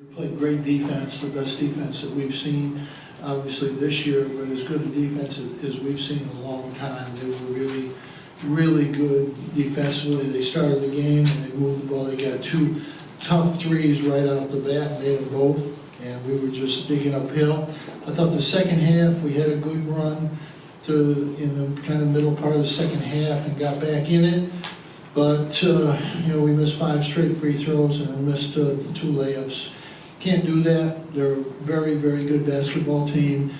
We played great defense, the best defense that we've seen, obviously this year, but as good a defense as we've seen in a long time. They were really good defensively. They started the game and they moved the ball. They got two tough threes right off the bat, made them both, and we were just digging uphill. I thought the second half, we had a good run in the kind of middle part of the second half and got back in it. But, we missed 5 straight free throws and missed 2 layups. Can't do that. They're a very good basketball team.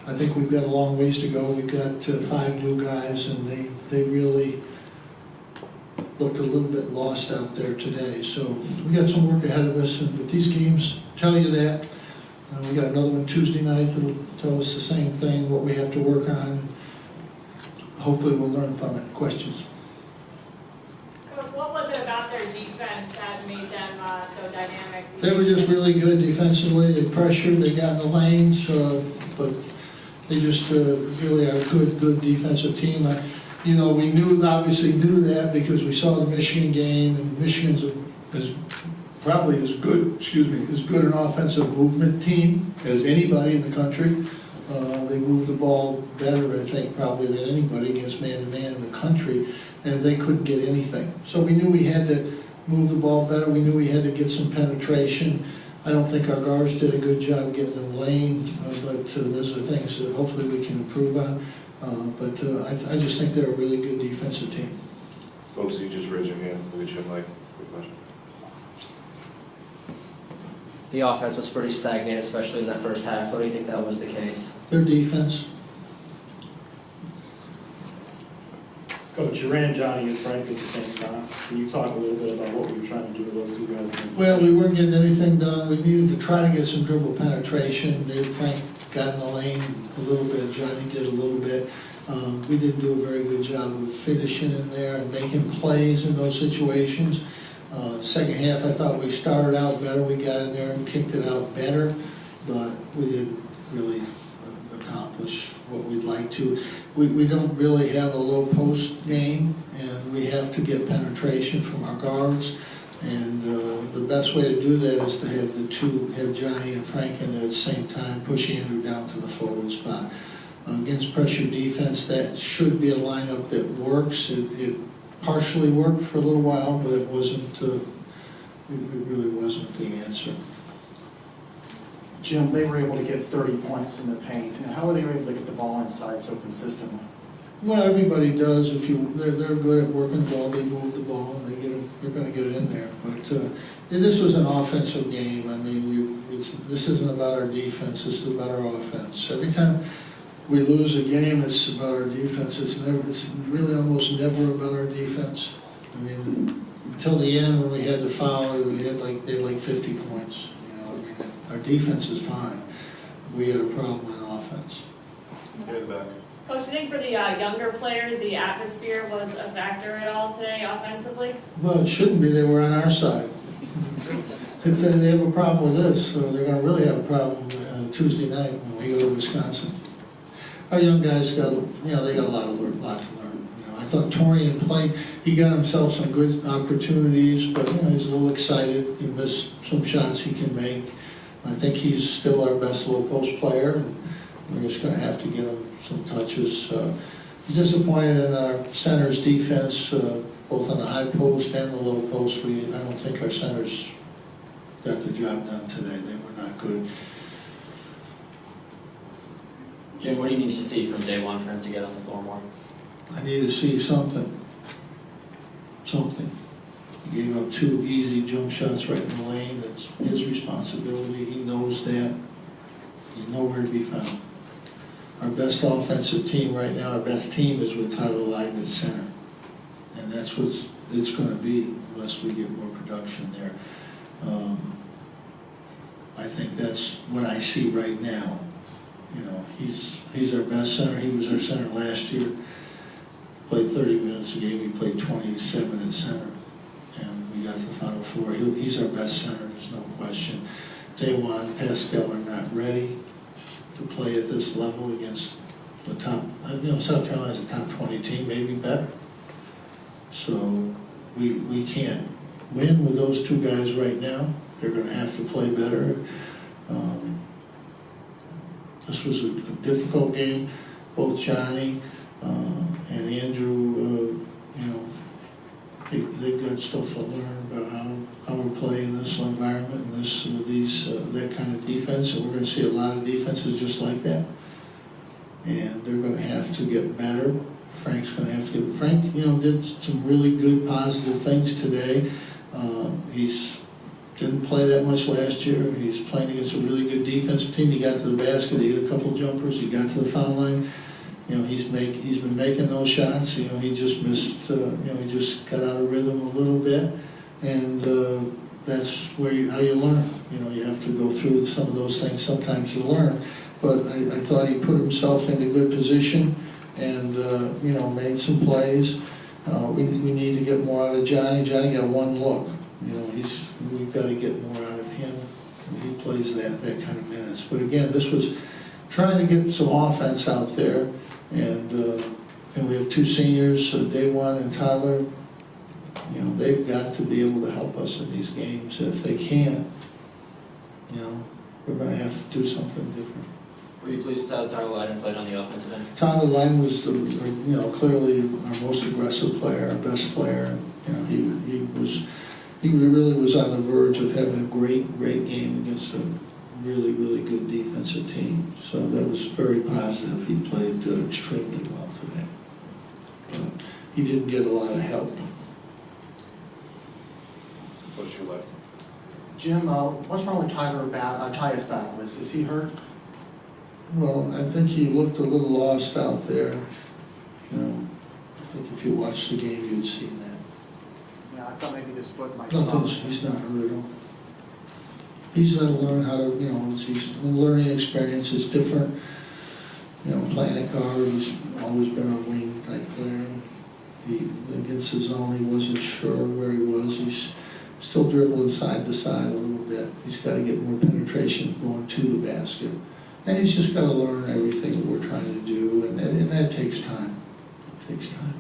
I think we've got a long ways to go. We've got 5 new guys, and they really looked a little bit lost out there today. So we got some work ahead of us, but these games tell you that. We got another one Tuesday night that'll tell us the same thing, what we have to work on. Hopefully we'll learn from it. Questions? Coach, what was it about their defense that made them so dynamic? They were just really good defensively. They pressured, they got in the lanes, but they just really are a good defensive team. We obviously knew that because we saw the Michigan game, and Michigan's is probably as good an offensive movement team as anybody in the country. They move the ball better, I think, probably than anybody against man-to-man in the country, and they couldn't get anything. So we knew we had to move the ball better. We knew we had to get some penetration. I don't think our guards did a good job getting in the lane, but those are things that hopefully we can improve on. I just think they're a really good defensive team. Folks, you just raise your hand. Look at you, Mike. Good question. The offense was pretty stagnant, especially in that first half. What do you think that was the case? Their defense. Coach, you ran Johnny and Frank at the same time. Can you talk a little bit about what we were trying to do with those 2 guys against? Well, we weren't getting anything done. We needed to try to get some dribble penetration. Frank got in the lane a little bit. Johnny did a little bit. We didn't do a very good job of finishing in there and making plays in those situations. Second half, I thought we started out better. We got in there and kicked it out better, but we didn't really accomplish what we'd like to. We don't really have a low post game, and we have to get penetration from our guards. And the best way to do that is to have Johnny and Frank in there at the same time, push Andrew down to the forward spot. Against pressure defense, that should be a lineup that works. It partially worked for a little while, but it wasn't. It really wasn't the answer. Jim, they were able to get 30 points in the paint. And how were they able to get the ball inside so consistently? Well, everybody does. They're good at working the ball, they move the ball, and they're going to get it in there. But this was an offensive game. I mean, this isn't about our defense. This is about our offense. Every time we lose a game, it's about our defense. It's really almost never about our defense. I mean, until the end when we had the foul, they had like 50 points. Our defense is fine. We had a problem on offense. Here in the back. Coach, do you think for the younger players, the atmosphere was a factor at all today offensively? Well, it shouldn't be. They were on our side. If they have a problem with us, so they're going to really have a problem Tuesday night when we go to Wisconsin. Our young guys got they got a lot to learn. I thought Torian played. He got himself some good opportunities, but he's a little excited. He missed some shots he can make. I think he's still our best low post player, and we're just going to have to get him some touches. Disappointed in our center's defense, both on the high post and the low post. I don't think our centers got the job done today. They were not good. Jim, what do you need to see from day one for him to get on the floor more? I need to see something. He gave up 2 easy jump shots right in the lane. That's his responsibility. He knows that. He's nowhere to be found. Our best offensive team right now, our best team is with Tyler Lydon at center. And that's what it's going to be unless we get more production there. I think that's what I see right now. He's our best center. He was our center last year. Played 30 minutes a game. He played 27 at center. And we got to the Final Four. He's our best center, there's no question. Dajuan, Pascal are not ready to play at this level against the top. South Carolina's a top 20 team, maybe better. So we can't win with those 2 guys right now. they're gonna have to play better. This was a difficult game. Both Johnny and Andrew, they've got stuff to learn about how we play in this environment and that kind of defense, and we're gonna see a lot of defenses just like that. And they're gonna have to get better. Frank's gonna have to Frank, did some really good positive things today. He's didn't play that much last year. He's playing against a really good defensive team. He got to the basket, he hit a couple jumpers, he got to the foul line. He's been making those shots. He just missed. He just got out of rhythm a little bit, and that's how you learn. You have to go through some of those things sometimes to learn. But I thought he put himself in a good position, and made some plays. We need to get more out of Johnny. Johnny got one look. We've got to get more out of him. He plays that kind of minutes. But again, this was trying to get some offense out there. And we have two seniors, Daewon and Tyler. They've got to be able to help us in these games. If they can't, we're going to have to do something different. Were you pleased with how Tyler Lydon played on the offensive end? Tyler Lydon was, clearly our most aggressive player, our best player. He really was on the verge of having a great game against a really, really good defensive team. So that was very positive. He played extremely well today. But he didn't get a lot of help. What's your left? Jim, what's wrong with Tyus Battle? Is he hurt? Well, I think he looked a little lost out there. I think if you watched the game, you'd see that. Yeah, I thought maybe his foot might be He's not hurt at all. He's got to learn how to, it's a learning experience. It's different. Playing a guard, he's always been a wing type player. Against the zone, he wasn't sure where he was. He's still dribbling side to side a little bit. He's got to get more penetration going to the basket. And he's just got to learn everything that we're trying to do, and that takes time. It takes time.